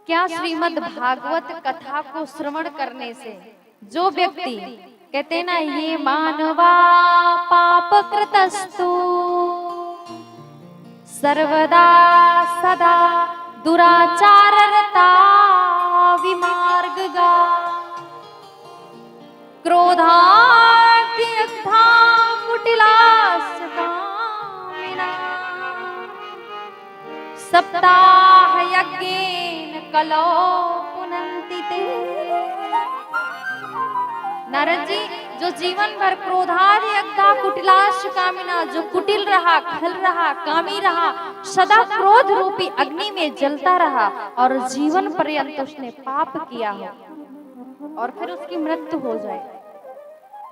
क्या श्रीमद् भागवत कथा को श्रवण करने से जो व्यक्ति कहते ना ये मानवा पाप कृतस्तु सर्वदा सदा दुराचाररता विमार्गगा क्रोधाद्यक्था कुटिलास्यकामिना सप्ताह यज्ञेन कलो पुनन्ति ते। नारद जी, जो जीवन भर क्रोधाद्यक्था कुटिलास्यकामिना, जो कुटिल रहा, खल रहा, कामी रहा, सदा क्रोध रूपी अग्नि में जलता रहा और जीवन पर्यंत उसने पाप किया हो और फिर उसकी मृत्यु हो जाए,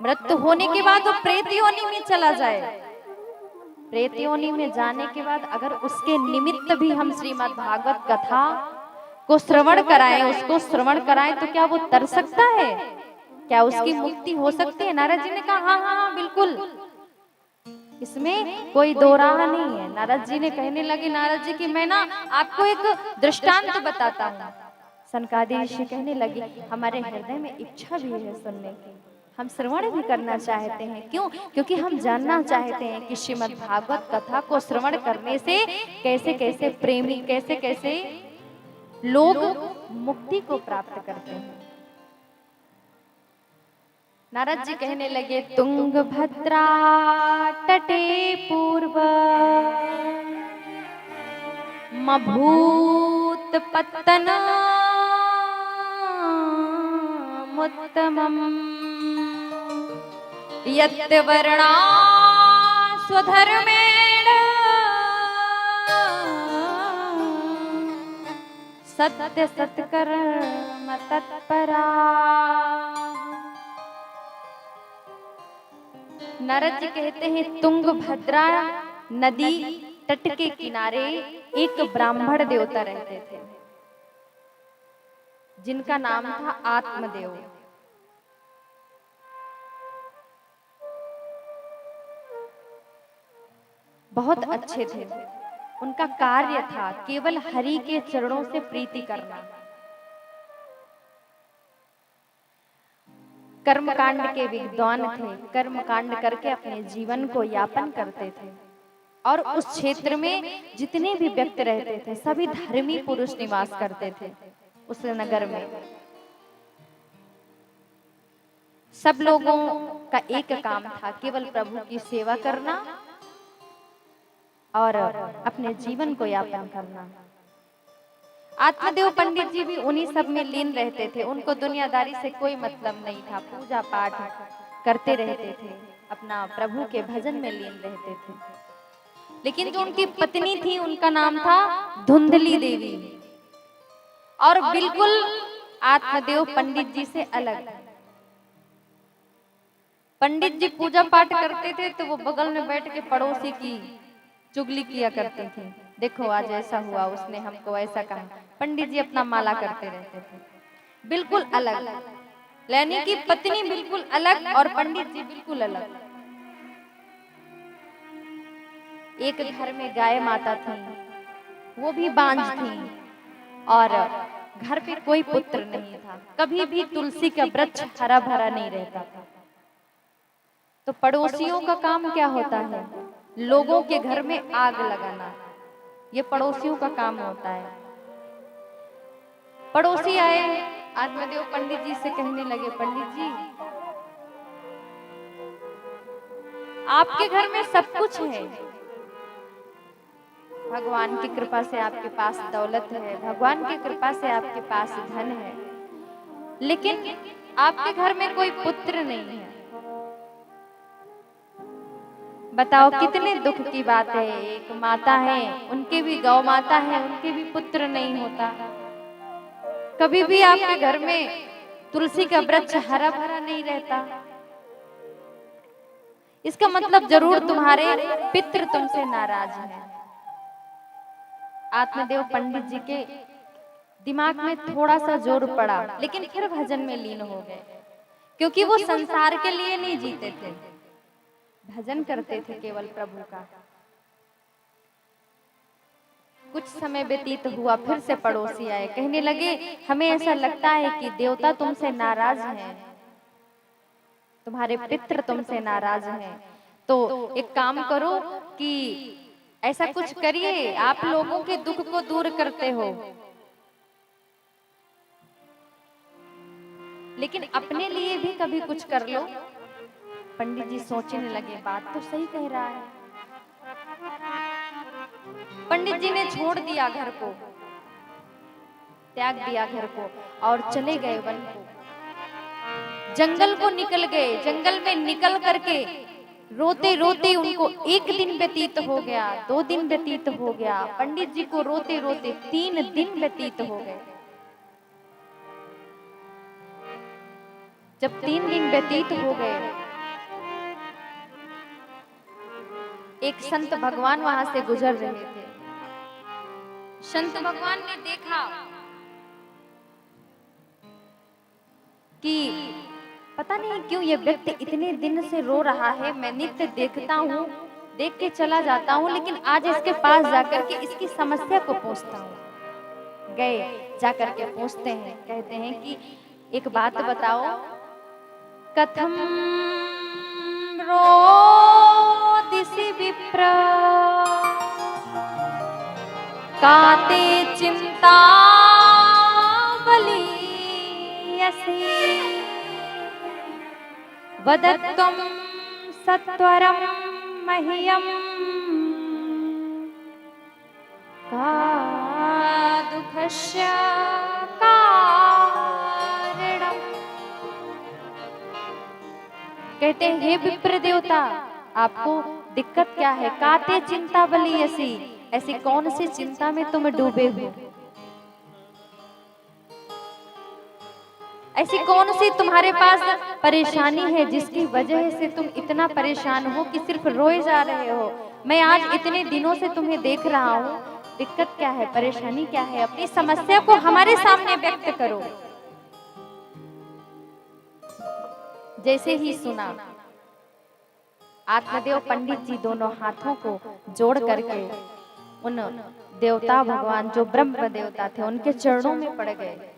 मृत्यु होने के बाद वो प्रेत योनि में चला जाए, प्रेत योनि में जाने के बाद अगर उसके निमित्त भी हम श्रीमद् भागवत कथा को श्रवण कराएं, उसको श्रवण कराएं, तो क्या वो तर सकता है? क्या उसकी मुक्ति हो सकती है? नारद जी ने कहा हाँ हाँ हाँ बिल्कुल, इसमें कोई दो राह नहीं है। नारद जी ने कहने लगे, नारद जी की मैं ना आपको एक दृष्टांत बताता हूँ। सनकादिक ऋषि कहने लगे, हमारे हृदय में इच्छा भी है सुनने की, हम श्रवण भी करना चाहते हैं। क्यों? क्योंकि हम जानना चाहते हैं कि श्रीमद् भागवत कथा को श्रवण करने से कैसे कैसे प्रेमी, कैसे कैसे लोग मुक्ति को प्राप्त करते हैं। नारद जी कहने लगे, तुंगभद्रा तटे पूर्व मभूत पत्तन मुत्तमम् यत् वर्णा स्वधर्मेण सत्य सत्कर्म तत्परा। नारद जी कहते हैं, तुंगभद्रा नदी तट के किनारे एक ब्राह्मण देवता रहते थे जिनका नाम था आत्मदेव। बहुत अच्छे थे, उनका कार्य था केवल हरि के चरणों से प्रीति करना। कर्मकांड के विद्वान थे, कर्मकांड करके अपने जीवन को यापन करते थे और उस क्षेत्र में जितने भी व्यक्ति रहते थे सभी धर्मी पुरुष निवास करते थे। उस नगर में सब लोगों का एक काम था, केवल प्रभु की सेवा करना और अपने जीवन को यापन करना। आत्मदेव पंडित जी भी उन्हीं सब में लीन रहते थे, उनको दुनियादारी से कोई मतलब नहीं था, पूजा पाठ करते रहते थे, अपना प्रभु के भजन में लीन रहते थे। लेकिन जो उनकी पत्नी थी उनका नाम था धुंधली देवी और बिल्कुल आत्मदेव पंडित जी से अलग। पंडित जी पूजा पाठ करते थे तो वो बगल में बैठ के पड़ोसी की चुगली किया करते थे, देखो आज ऐसा हुआ, उसने हमको ऐसा कहा। पंडित जी अपना माला करते रहते थे, बिल्कुल अलग, यानी कि पत्नी बिल्कुल अलग और पंडित जी बिल्कुल अलग। एक घर में गाय माता थी, वो भी बांझ थी और घर पे कोई पुत्र नहीं था, कभी भी तुलसी का वृक्ष हरा भरा नहीं रहता था। तो पड़ोसियों का काम क्या होता है? लोगों के घर में आग लगाना, ये पड़ोसियों का काम होता है। पड़ोसी आए, आत्मदेव पंडित जी से कहने लगे, पंडित जी आपके घर में सब कुछ है, भगवान की कृपा से आपके पास दौलत है, भगवान की कृपा से आपके पास धन है, लेकिन आपके घर में कोई पुत्र नहीं है। बताओ कितने दुख की बात है। एक माता है, उनके भी गौ माता है, उनके भी पुत्र नहीं होता। कभी भी आपके घर में तुलसी का वृक्ष हरा भरा नहीं रहता। इसका मतलब जरूर तुम्हारे पितृ तुमसे नाराज हैं। आत्मदेव पंडित जी के दिमाग में थोड़ा सा जोर पड़ा, लेकिन फिर भजन में लीन हो गए, क्योंकि वो संसार के लिए नहीं जीते थे, भजन करते थे केवल प्रभु का। कुछ समय व्यतीत हुआ, फिर से पड़ोसी आए, कहने लगे हमें ऐसा लगता है कि देवता तुमसे नाराज हैं, तुम्हारे पितृ तुमसे नाराज हैं, तो एक काम करो कि ऐसा कुछ करिए, आप लोगों के दुख को दूर करते हो, लेकिन अपने लिए भी कभी कुछ कर लो। पंडित जी सोचने लगे, बात तो सही कह रहा है। पंडित जी ने छोड़ दिया घर को, त्याग दिया घर को और चले गए वन को, जंगल को निकल गए। जंगल में निकल करके रोते रोते उनको 1 दिन व्यतीत हो गया, 2 दिन व्यतीत हो गया, पंडित जी को रोते रोते 3 दिन व्यतीत हो गए। जब 3 दिन व्यतीत हो गए, एक संत भगवान वहां से गुजर रहे थे। संत भगवान ने देखा कि पता नहीं क्यों ये व्यक्ति इतने दिन से रो रहा है, मैं नित्य देखता हूँ, देख के चला जाता हूँ, लेकिन आज इसके पास जाकर के इसकी समस्या को पूछता हूँ। गए, जाकर के पूछते हैं, कहते हैं कि एक बात बताओ, कथम रोदिसि विप्र काते चिंता बलियसि वदत्वं सत्वरं मह्यं का दुःखस्य कारणम्। कहते हैं हे विप्र देवता, आपको दिक्कत क्या है? काते चिंता बलियसी, ऐसी कौन सी चिंता में तुम डूबे हो? ऐसी कौन सी तुम्हारे पास परेशानी है जिसकी वजह से तुम इतना परेशान हो कि सिर्फ रोए जा रहे हो? मैं आज इतने दिनों से तुम्हें देख रहा हूँ, दिक्कत क्या है, परेशानी क्या है? अपनी समस्या को हमारे सामने व्यक्त करो। जैसे ही सुना, आत्मदेव पंडित जी दोनों हाथों को जोड़ करके उन देवता भगवान जो ब्रह्म देवता थे उनके चरणों में पड़ गए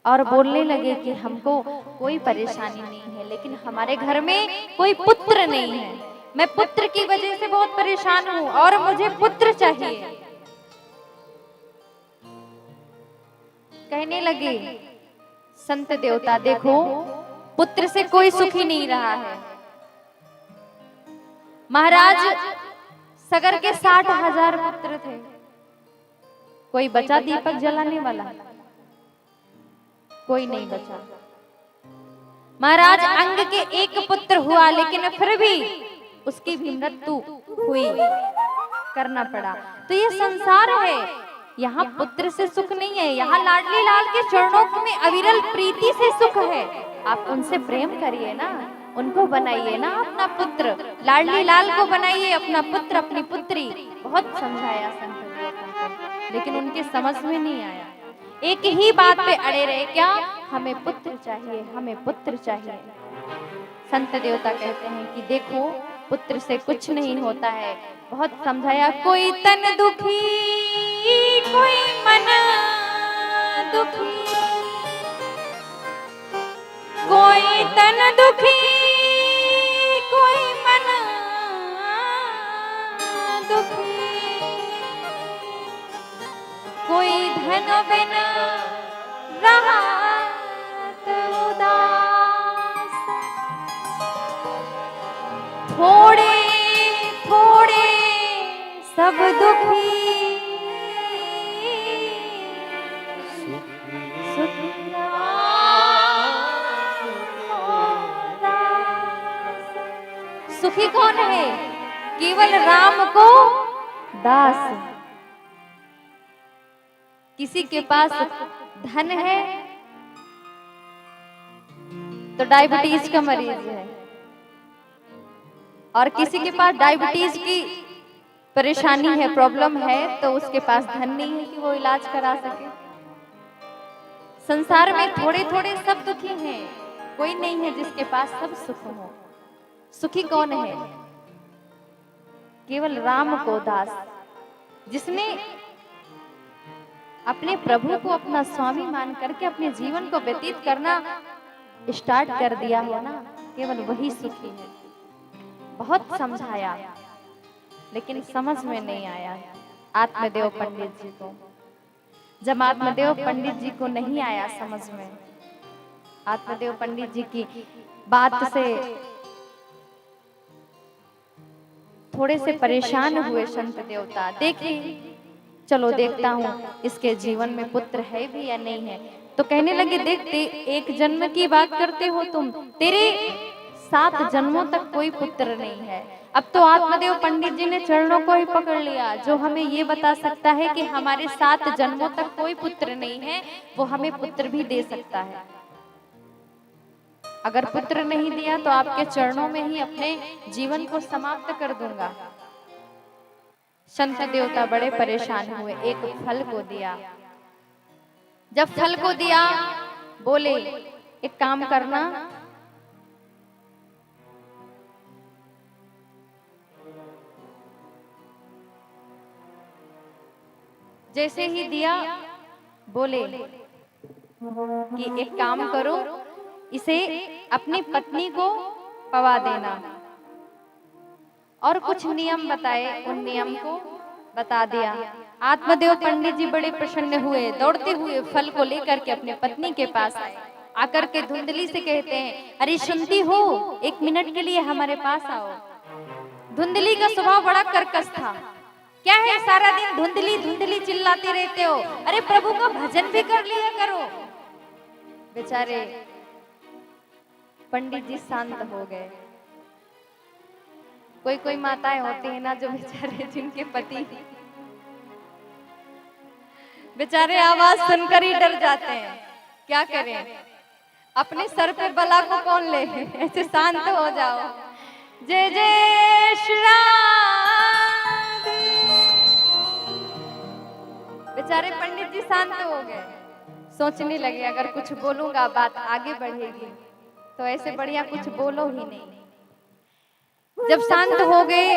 और बोलने लगे कि हमको कोई परेशानी नहीं है, लेकिन हमारे घर में कोई पुत्र नहीं है। मैं पुत्र की वजह से बहुत परेशान हूँ और मुझे पुत्र चाहिए। कहने लगे संत देवता, देखो पुत्र से कोई सुखी नहीं रहा है। महाराज सगर के 60,000 पुत्र थे, कोई बचा दीपक जलाने वाला? कोई नहीं बचा। महाराज अंग के एक पुत्र हुआ, लेकिन फिर भी उसकी भी मृत्यु हुई, करना पड़ा। तो ये संसार है, यहाँ पुत्र से सुख नहीं है, यहाँ लाडली लाल के चरणों में अविरल प्रीति से सुख है। आप उनसे प्रेम करिए ना, उनको बनाइए ना अपना पुत्र, लाडली लाल को बनाइए अपना पुत्र, अपनी पुत्री। बहुत समझाया संत देवता को, लेकिन उनके समझ में नहीं आया। एक ही बात पे अड़े रहे, क्या? हमें पुत्र चाहिए, हमें पुत्र चाहिए। संत देवता कहते हैं कि देखो पुत्र से कुछ नहीं होता है। बहुत समझाया, कोई तन दुखी कोई मन दुखी, कोई तन दुखी कोई मन दुखी, कोई धन बिन रहत उदास, थोड़े थोड़े सब दुखी, सुखी कौन है? केवल राम को दास। किसी के पास धन है तो डायबिटीज का मरीज है, और किसी के पास डायबिटीज की परेशानी है, प्रॉब्लम है, तो उसके पास धन नहीं है कि वो इलाज करा सके। संसार में थोड़े थोड़े सब दुखी हैं, कोई नहीं है जिसके पास सब सुख हो। सुखी कौन है? केवल राम को दास, जिसने अपने प्रभु को अपना स्वामी मान करके अपने जीवन को व्यतीत करना स्टार्ट कर दिया हो ना, केवल वही सुखी है। बहुत समझाया लेकिन समझ में नहीं आया आत्मदेव पंडित जी को। जब आत्मदेव पंडित जी को नहीं आया समझ में, आत्मदेव पंडित जी की बात से थोड़े से परेशान हुए संत देवता। देखिए चलो देखता हूँ इसके जीवन में पुत्र है भी या नहीं है। तो कहने लगे देखते एक जन्म की बात करते हो तुम, तेरे 7 जन्मों तक कोई पुत्र नहीं है। अब तो आत्मदेव पंडित जी ने चरणों को ही पकड़ लिया, जो हमें ये बता सकता है कि हमारे 7 जन्मों तक कोई पुत्र नहीं है, वो हमें पुत्र भी दे सकता है। अगर पुत्र नहीं दिया तो आपके चरणों में ही अपने जीवन को समाप्त कर दूंगा। संत देवता बड़े परेशान हुए, एक फल को दिया। जब फल को दिया बोले एक काम करना, जैसे ही दिया बोले कि एक काम करो, इसे अपनी पत्नी को पवा देना, और कुछ नियम बताए, उन नियम को बता दिया। आत्मदेव पंडित जी बड़े प्रसन्न हुए, दौड़ते हुए फल को लेकर के अपने पत्नी के पास आए। आकर के धुंधली से कहते हैं, अरे सुनती हो, 1 मिनट के लिए हमारे पास आओ। धुंधली का स्वभाव बड़ा कर्कश था। क्या है सारा दिन धुंधली धुंधली चिल्लाते रहते हो, अरे प्रभु का भजन भी कर लिया करो। बेचारे पंडित जी शांत हो गए। कोई कोई माताएं होती है ना, जो बेचारे जिनके पति बेचारे आवाज सुनकर ही डर जाते हैं। क्या करें, अपने सर पे बला को कौन ले, ऐसे शांत हो जाओ। जय जय श्री राम। बेचारे पंडित जी शांत हो गए, सोचने लगे अगर कुछ बोलूंगा बात आगे बढ़ेगी, तो ऐसे बढ़िया कुछ बोलो ही नहीं। जब शांत हो गए,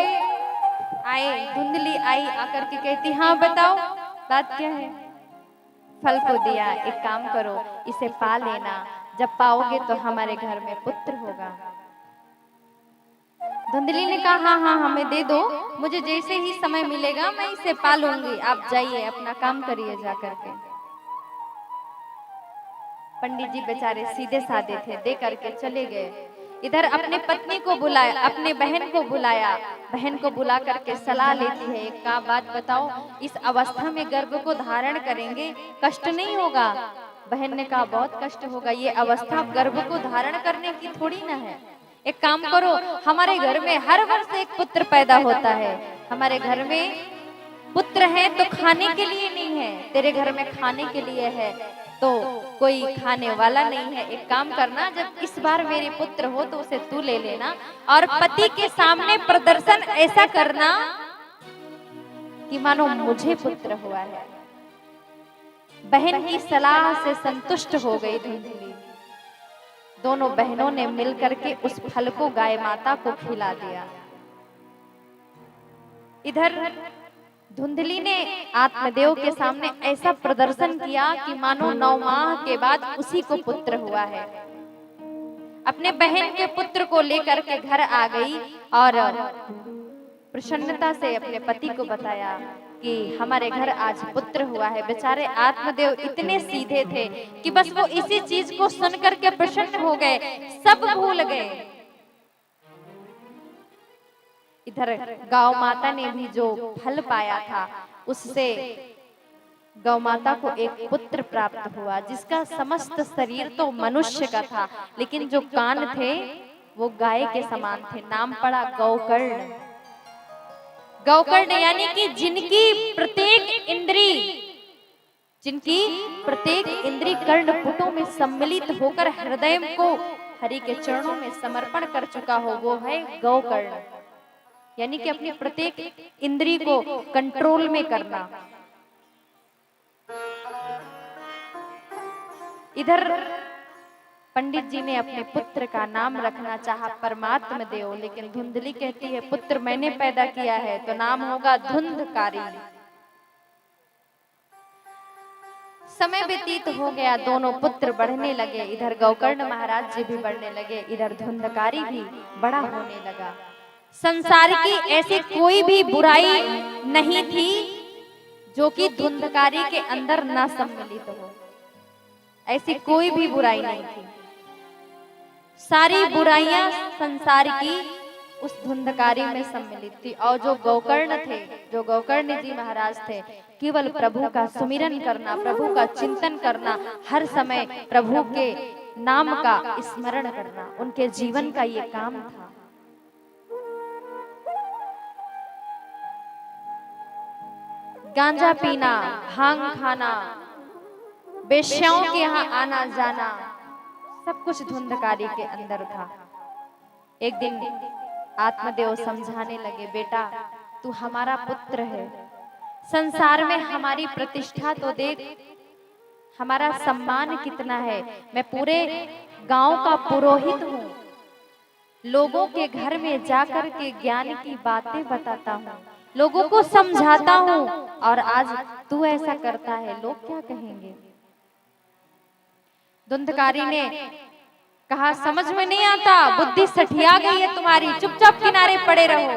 आए धुंधली आई, आकर के कहती, हाँ बताओ बात क्या है। फल को दिया, एक काम करो इसे पा लेना, जब पाओगे तो हमारे घर में पुत्र होगा। धुंधली ने कहा हाँ हाँ हमें दे दो, मुझे जैसे ही समय मिलेगा मैं इसे पालूंगी, आप जाइए अपना काम करिए जा करके। पंडित जी बेचारे सीधे साधे थे, दे करके चले गए। इधर अपने पत्नी को बुलाया, अपने बहन को बुलाया, बहन को बुला करके सलाह लेती है, एक का बात बताओ, इस अवस्था में गर्भ को धारण करेंगे, कष्ट नहीं होगा। बहन ने कहा बहुत कष्ट होगा, ये अवस्था गर्भ को धारण करने की थोड़ी ना है। एक काम करो, हमारे घर में हर वर्ष एक पुत्र पैदा होता है, हमारे घर में पुत्र है तो खाने के लिए नहीं है, तेरे घर में खाने के लिए है तो कोई खाने वाला नहीं है। एक काम करना, जब इस बार मेरे पुत्र हो तो उसे तू ले लेना, और पति के सामने प्रदर्शन ऐसा करना कि मानो मुझे पुत्र हुआ है। बहन की सलाह से संतुष्ट हो गई धुंधली। दोनों बहनों ने मिलकर के उस फल को गाय माता को खिला दिया। इधर धुंधली ने आत्मदेव के सामने ऐसा प्रदर्शन किया कि मानो 9 माह के बाद उसी को पुत्र हुआ है। अपने बहन के पुत्र को लेकर के घर आ गई और प्रसन्नता से अपने पति को बताया कि हमारे घर आज पुत्र हुआ है। बेचारे आत्मदेव इतने सीधे थे कि बस वो इसी चीज को सुन करके प्रसन्न हो गए, सब भूल गए। इधर गौ माता ने भी जो फल पाया था, उससे गौ माता को एक पुत्र प्राप्त हुआ, जिसका समस्त शरीर तो मनुष्य का था, लेकिन जो कान थे वो गाय के समान थे। नाम पड़ा गौकर्ण। गौकर्ण यानी कि जिनकी प्रत्येक इंद्री कर्ण पुटों में सम्मिलित होकर हृदय को हरि के चरणों में समर्पण कर चुका हो, वो है गौकर्ण। यानी कि अपनी प्रत्येक इंद्री को कंट्रोल में करना। इधर पंडित जी ने अपने पुत्र का नाम रखना चाहा परमात्मा देव, लेकिन धुंधली कहती है पुत्र मैंने पैदा किया है तो नाम होगा धुंधकारी। समय व्यतीत हो गया, दोनों पुत्र बढ़ने लगे। इधर गौकर्ण महाराज जी भी बढ़ने लगे, इधर धुंधकारी भी बड़ा होने लगा। संसार की ऐसी कोई भी बुराई नहीं थी जो कि धुंधकारी के अंदर ना सम्मिलित हो। ऐसी कोई भी बुराई नहीं थी। सारी बुराइयां संसार की उस धुंधकारी में सम्मिलित थी। और जो गौकर्ण थे, जो गौकर्ण जी महाराज थे, केवल प्रभु का सुमिरन करना, प्रभु का चिंतन करना, हर समय प्रभु के नाम का स्मरण करना, उनके जीवन का ये काम था। गांजा पीना, भांग खाना, वेश्याओं के यहाँ आना जाना, सब कुछ धुंधकारी के अंदर था। एक दिन आत्मदेव समझाने लगे, बेटा तू हमारा पुत्र है, संसार में हमारी प्रतिष्ठा तो देख, हमारा सम्मान कितना है। मैं पूरे गांव का पुरोहित हूँ, लोगों के घर में जाकर के ज्ञान की बातें बताता हूँ, लोगों को समझाता हूँ, और आज तू ऐसा करता है, लोग क्या कहेंगे। धुंधकारी ने कहा, समझ में नहीं आता, बुद्धि सठिया गई है तुम्हारी, चुपचाप किनारे पड़े रहो।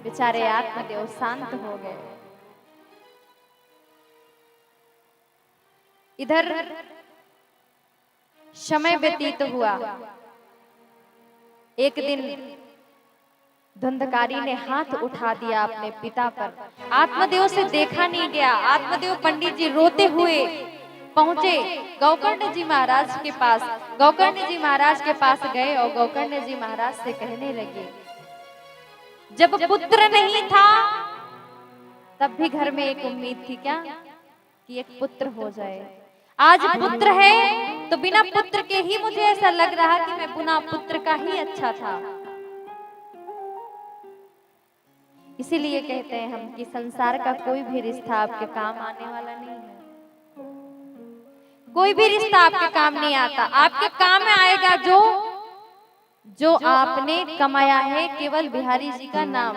बेचारे आत्मदेव शांत हो गए। इधर समय व्यतीत हुआ। एक दिन धुंधकारी ने हाथ उठा दिया अपने पिता पर। आत्मदेव से देखा नहीं गया। आत्मदेव पंडित जी रोते हुए पहुंचे गौकर्ण जी महाराज के पास। गौकर्ण जी महाराज के पास गए और गौकर्ण जी महाराज से कहने लगे, जब पुत्र नहीं था तब भी घर में एक उम्मीद थी, क्या कि एक पुत्र हो जाए। आज पुत्र है तो बिना पुत्र के ही मुझे ऐसा लग रहा कि मैं बिना पुत्र का ही अच्छा था। इसीलिए कहते हैं हम कि संसार का कोई भी रिश्ता आपके काम आने वाला नहीं है। कोई भी रिश्ता आपके काम नहीं आता। आपके काम में आएगा जो आपने कमाया है, केवल बिहारी जी का नाम।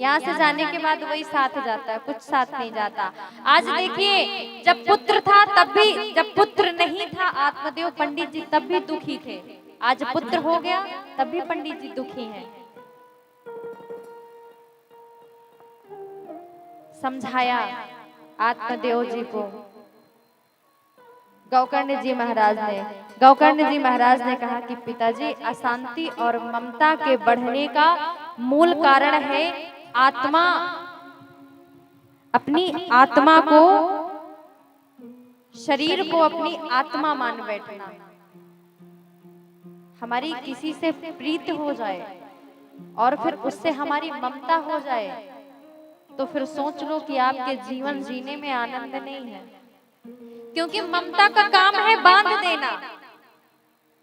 यहाँ से जाने के बाद वही साथ जाता है, कुछ साथ नहीं जाता। आज देखिए, जब पुत्र था तब भी, जब पुत्र नहीं था आत्मदेव पंडित जी तब भी दुखी थे। आज पुत्र हो गया तब भी पंडित जी दुखी हैं। समझाया आत्मदेव जी को गौकर्ण जी महाराज ने। गौकर्ण जी महाराज ने कहा कि पिताजी, अशांति और ममता के बढ़ने का मूल कारण है आत्मा, अपनी आत्मा को, शरीर को अपनी आत्मा मान बैठना। हमारी किसी से प्रीत हो जाए और फिर उससे हमारी ममता हो जाए तो फिर सोच लो कि आपके जीवन जीने में आनंद नहीं है। क्योंकि ममता का काम है बांध देना।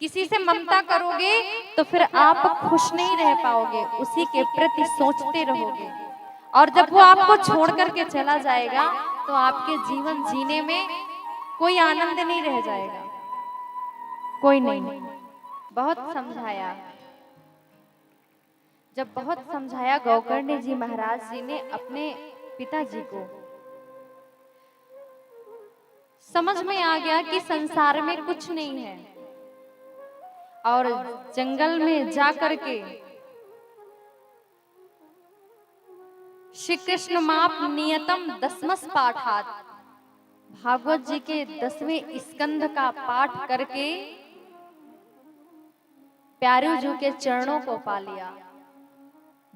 किसी से ममता करोगे तो फिर आप खुश नहीं रह पाओगे, उसी के प्रति सोचते रहोगे, और जब वो आपको छोड़ करके चला जाएगा तो आपके जीवन जीने में कोई आनंद नहीं रह जाएगा, कोई नहीं। बहुत समझाया, जब बहुत समझाया गौकर्ण जी महाराज जी ने अपने पिताजी को, समझ में आ गया कि संसार में कुछ नहीं है, और जंगल में जाकर के श्री कृष्ण माप नियतम दसमस पाठात, भागवत जी के 10वें स्कंध का पाठ करके प्यारे जी के चरणों को पा लिया,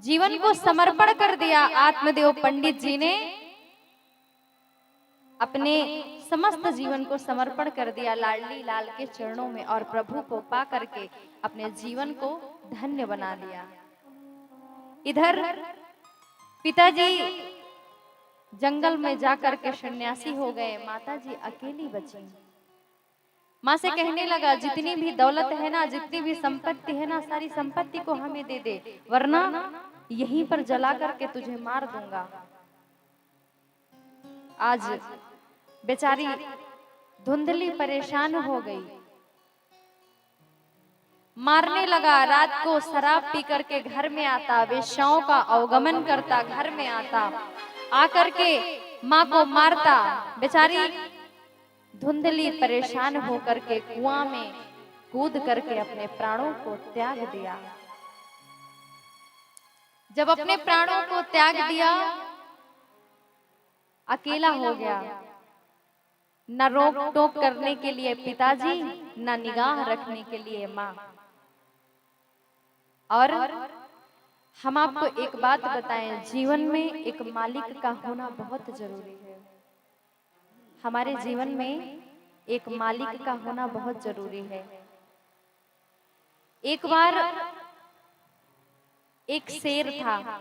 जीवन को समर्पण कर दिया। आत्मदेव पंडित जी ने अपने समस्त जीवन को समर्पण कर दिया लाडली लाल के चरणों में, और प्रभु को पा करके अपने जीवन को धन्य बना दिया। इधर पिताजी जंगल में जाकर के सन्यासी हो गए, माताजी अकेली बची। माँ से कहने लगा, जितनी भी दौलत है ना, जितनी भी संपत्ति है ना, सारी संपत्ति को हमें दे दे, वरना यहीं पर जला करके तुझे मार दूंगा। आज बेचारी धुंधली परेशान हो गई, मारने लगा। रात को शराब पी करके घर में आता, वेश्याओं का अवगमन करता, घर में आता, आकर के माँ को मारता। बेचारी धुंधली परेशान होकर के कुआं में कूद करके अपने प्राणों को त्याग दिया। जब अपने प्राणों को त्याग दिया, अकेला हो गया, न रोक टोक करने के लिए पिताजी, न निगाह रखने के लिए माँ। और हम आपको एक बात बताएं, जीवन में एक मालिक का होना बहुत जरूरी है। हमारे जीवन में एक मालिक का होना बहुत जरूरी है। एक बार एक शेर था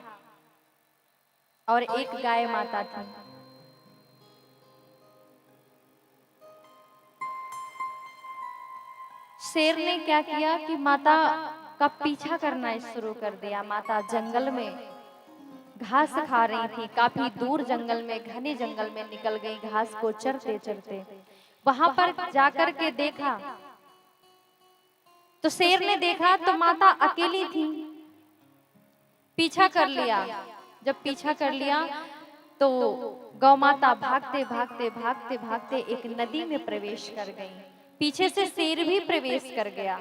और एक गाय माता थी। शेर ने क्या किया कि माता का पीछा करना शुरू कर दिया। माता जंगल में घास खा रही थी, काफी दूर जंगल में, घने जंगल में निकल गई घास को चरते चरते। वहां पर जाकर के देखा तो शेर ने देखा तो माता अकेली थी। पीछा कर लिया। जब पीछा कर लिया तो गौ माता भागते भागते भागते भागते एक नदी में प्रवेश कर गई। पीछे से शेर भी प्रवेश कर गया,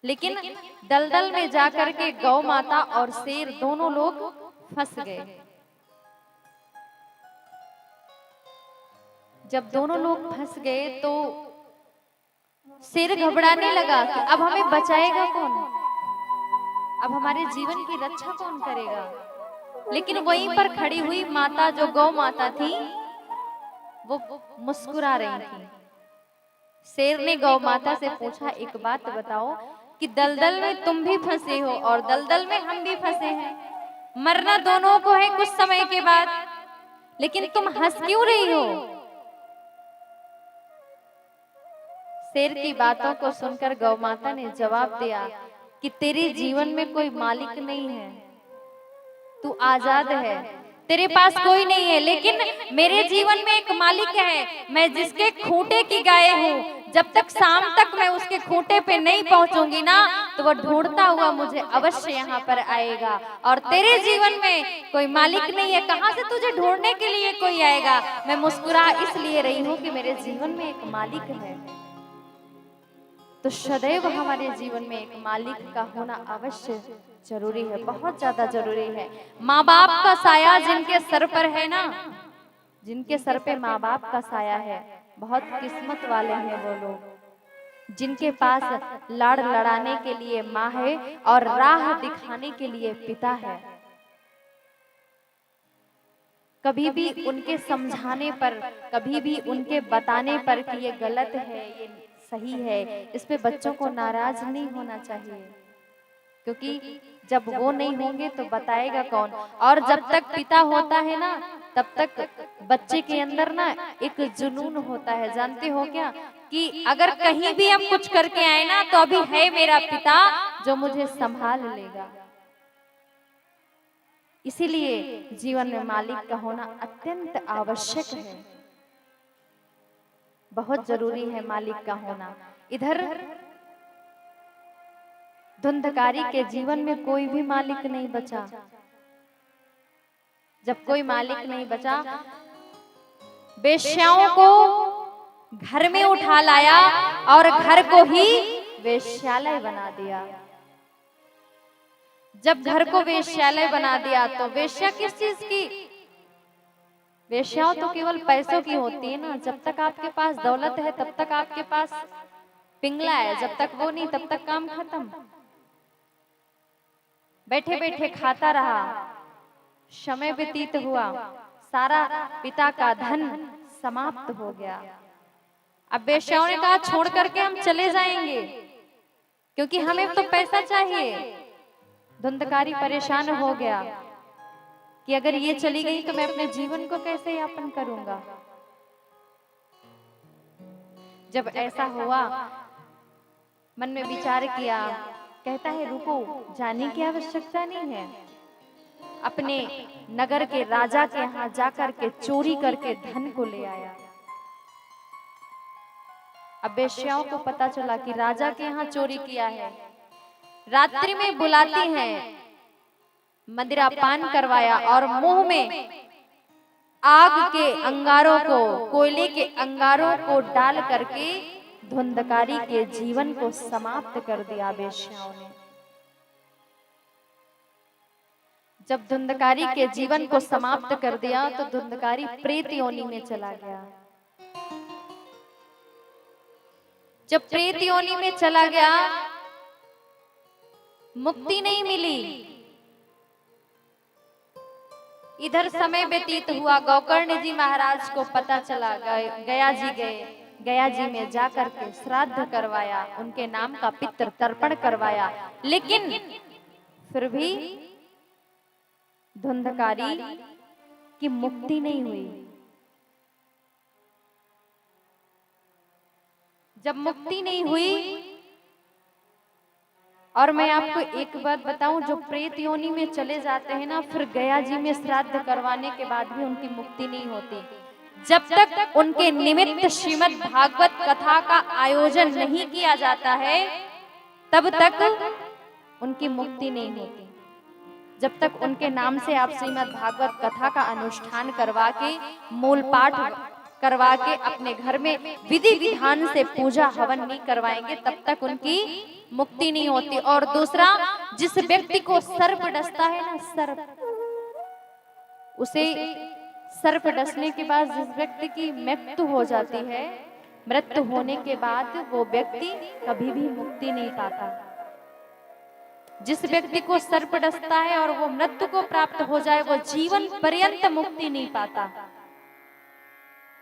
लेकिन दलदल में जाकर के गौ माता और शेर दोनों लोग फंस गए। जब दोनों लोग फंस गए तो शेर घबराने लगा कि अब हमें बचाएगा कौन, अब हमारे जीवन की रक्षा कौन करेगा। लेकिन वहीं पर खड़ी हुई माता, जो गौ माता थी, वो मुस्कुरा रही थी। शेर ने गौ माता से पूछा, एक बात बताओ कि दलदल में तुम भी फंसे हो और दलदल में हम भी फंसे हैं, मरना दोनों को है कुछ समय के बाद, लेकिन तुम हंस क्यों रही हो। शेर की बातों को सुनकर गौ माता ने जवाब दिया कि तेरे जीवन में कोई मालिक नहीं है, तू आजाद है, तेरे पास कोई नहीं है, लेकिन मेरे जीवन में एक मालिक है। मैं जिसके खूंटे की गाय हूँ, जब तक शाम तक मैं उसके खूंटे पे नहीं पहुंचूंगी ना, तो वह ढूंढता हुआ मुझे अवश्य यहाँ पर आएगा। और तेरे जीवन में कोई मालिक नहीं है, कहाँ से तुझे ढूंढने के लिए कोई आएगा। मैं मुस्कुरा इसलिए रही हूँ कि मेरे जीवन में एक मालिक है। तो सदैव हमारे जीवन में एक मालिक का होना अवश्य जरूरी है, बहुत ज्यादा जरूरी है। माँ बाप का साया जिनके सर पर है ना, जिनके सर पे माँ बाप का साया है, बहुत किस्मत वाले हैं वो लोग, जिनके पास लाड़ लड़ाने के लिए माँ है और राह दिखाने के लिए पिता है। कभी भी उनके समझाने पर, कभी भी उनके बताने पर कि ये गलत है, ये सही है, इस पे बच्चों को नाराज नहीं होना चाहिए, क्योंकि जब वो नहीं होंगे तो बताएगा कौन। और जब तक पिता होता है ना, तब तक बच्चे के अंदर ना एक जुनून होता है। जानते हो क्या कि अगर कहीं भी हम कुछ करके आए ना, तो अभी है मेरा पिता जो मुझे संभाल लेगा। इसीलिए जीवन में मालिक का होना अत्यंत आवश्यक है, बहुत जरूरी है मालिक का होना। इधर धुंधकारी के जीवन में कोई भी मालिक नहीं बचा। जब कोई मालिक नहीं बचा, वेश्याओं को घर में उठा लाया और घर को ही वेश्यालय बना दिया। जब घर को वेश्यालय बना दिया तो वेश्या किस चीज की, वेश्याओं तो केवल पैसों की होती है ना। जब तक आपके पास दौलत है तब तक आपके पास पिंगला है, जब तक वो नहीं तब तक काम खत्म। बैठे बैठे खाता रहा, समय व्यतीत हुआ, सारा पिता का धन समाप्त हो गया। अब वेश्याओं ने कहा छोड़ करके हम चले जाएंगे, क्योंकि हमें तो पैसा चाहिए। धुंधकारी परेशान हो गया कि अगर ये चली गई तो मैं अपने जीवन को कैसे यापन करूंगा। जब ऐसा हुआ, मन में विचार किया, कहता है रुको, जाने की आवश्यकता नहीं है, अपने नगर के राजा के यहाँ जाकर के चोरी करके धन को ले आया। अब वेश्याओं को पता चला कि राजा के यहाँ चोरी किया है, रात्रि में बुलाती हैं, मदिरा पान करवाया और मुंह में आग के अंगारों को, कोयले के अंगारों को डाल करके धुंधकारी के जीवन को समाप्त कर दिया वेश्याओं ने। जब धुंधकारी के जीवन को समाप्त कर दिया तो धुंधकारी प्रेत योनि में चला गया। जब प्रेत योनि में चला गया, मुक्ति नहीं मिली। इधर समय व्यतीत हुआ, गोकर्ण जी महाराज को पता चला, गया जी गए, गया जी में जाकर के श्राद्ध करवाया, उनके नाम का पितृ तर्पण करवाया, लेकिन फिर भी धुंधकारी की मुक्ति नहीं हुई। जब मुक्ति नहीं हुई, और मैं आपको एक बात बताऊं, जो प्रेत योनि में चले जाते हैं ना, फिर गया जी में श्राद्ध करवाने के बाद भी उनकी मुक्ति नहीं होती। जब तक उनके निमित्त श्रीमद् भागवत कथा का आयोजन नहीं किया जाता है, तब तक उनकी मुक्ति नहीं होती। जब तक उनके नाम से आप श्रीमद् भागवत कथा का अनुष्ठान करवा के, मूल पाठ करवा के, अपने घर में विधि विधान से पूजा हवन नहीं करवाएंगे, तब तक उनकी मुक्ति नहीं होती। और दूसरा, जिस व्यक्ति को सर्प डसता है ना, सर्प, उसे सर्प डसने के बाद जिस व्यक्ति की मृत्यु हो जाती है, मृत्यु होने के बाद वो व्यक्ति कभी भी मुक्ति नहीं पाता। जिस व्यक्ति को सर्प डसता है और वो मृत्यु को प्राप्त हो जाए, वो जीवन पर्यंत मुक्ति नहीं पाता,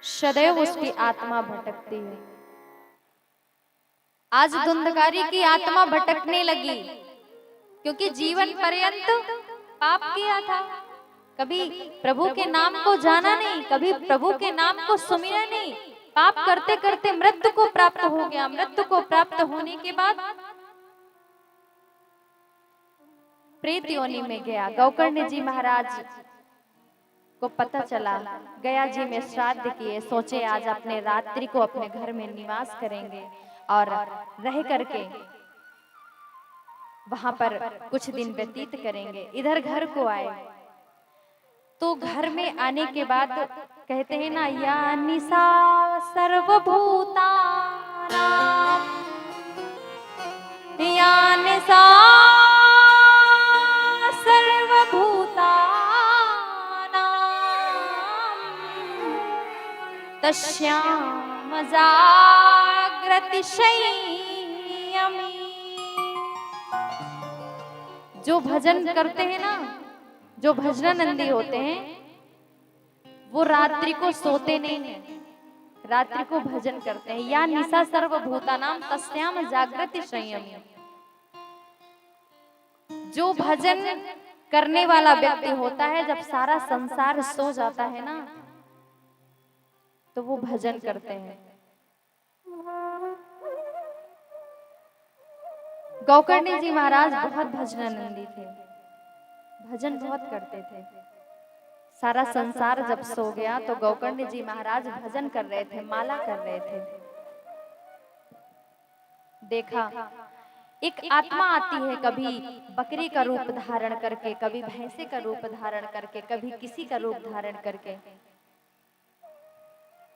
सदैव उसकी आत्मा भटकती है। आज धुंधकारी की आत्मा भटकने लगी, क्योंकि जीवन पर्यंत पाप किया था, कभी प्रभु के नाम को जाना नहीं, कभी प्रभु के नाम को सुमिरा नहीं, पाप करते करते मृत्यु को प्राप्त हो गया। मृत्यु को प्राप्त होने के बाद प्रेत योनि में गया। गोकर्ण जी महाराज को पता चला, गया जी में श्राद्ध किए, सोचे आज अपने रात्रि को अपने घर में निवास करेंगे और रह करके वहां पर कुछ दिन व्यतीत करेंगे। इधर घर को आए तो घर में आने के बाद कहते हैं ना, या निशा सर्वभूतानां, या निशा तस्याम जाग्रति संयमी। जो भजन करते हैं ना, जो भजनानंदी होते हैं, वो रात्रि को सोते नहीं हैं, रात्रि को भजन करते हैं। या निशा सर्वभूतानां तस्याम जाग्रति संयमी। जो भजन करने वाला व्यक्ति होता है, जब सारा संसार सो जाता है ना, तो वो भजन करते हैं। गोकर्ण जी महाराज बहुत भजनानंदी थे, भजन बहुत करते थे। सारा संसार जब सो गया तो गोकर्ण जी महाराज भजन कर रहे थे, माला कर रहे थे। देखा एक आत्मा आती है, कभी बकरी का रूप धारण करके, कभी भैंसे का रूप धारण करके, कभी किसी का रूप धारण करके,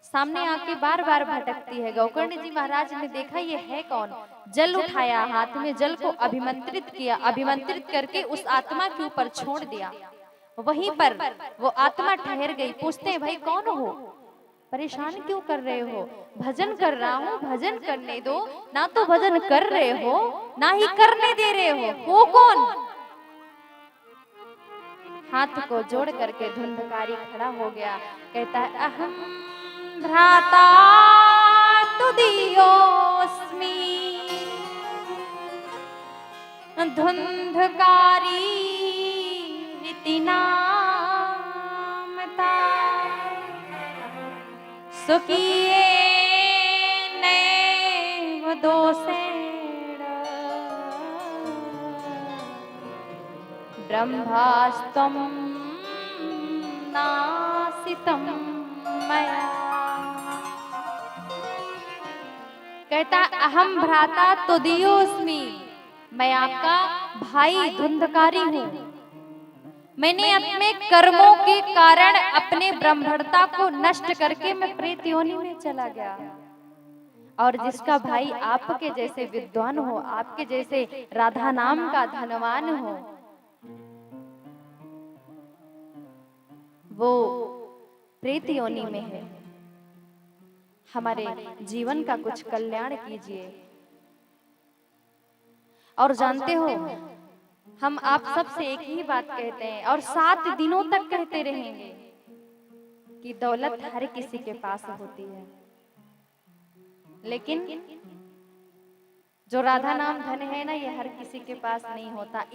सामने आके बार बार भटकती है। गोकर्ण जी महाराज ने देखा ये है कौन, जल उठाया, हाथ में जल को अभिमंत्रित किया, अभिमंत्रित करके उस आत्मा के ऊपर छोड़ दिया। वहीं पर वो आत्मा ठहर गई। पूछते हैं, भाई कौन हो, परेशान क्यों कर रहे हो? भजन कर रहा हूँ, भजन करने दो ना। तो भजन कर रहे हो ना ही करने दे रहे हो कौन? हाथ को जोड़ करके धुंधकारी खड़ा हो गया, कहता है, अहम भ्राता तुदीयोऽस्मि धुंधकारी इति नामता स्वकीयेनैव दोषेण ब्रह्मास्त्वं नासितं मया। कहता, अहम भ्राता तुदीयोऽस्मि, मैं आपका भाई धुंधकारी हूँ। मैंने अपने कर्मों के कारण अपने ब्राह्मणता को नष्ट करके मैं प्रेत योनि में चला गया। और जिसका भाई आपके जैसे विद्वान हो, आपके जैसे राधा नाम का धनवान हो, वो प्रेत योनि में है। हमारे जीवन का कुछ कल्याण कीजिए। और जानते हो, हम आप सबसे एक ही बात कहते हैं और 7 दिनों तक कहते रहेंगे कि दौलत हर किसी के पास होती है, लेकिन जो राधा नाम धन है ना, ये हर किसी के पास नहीं होता।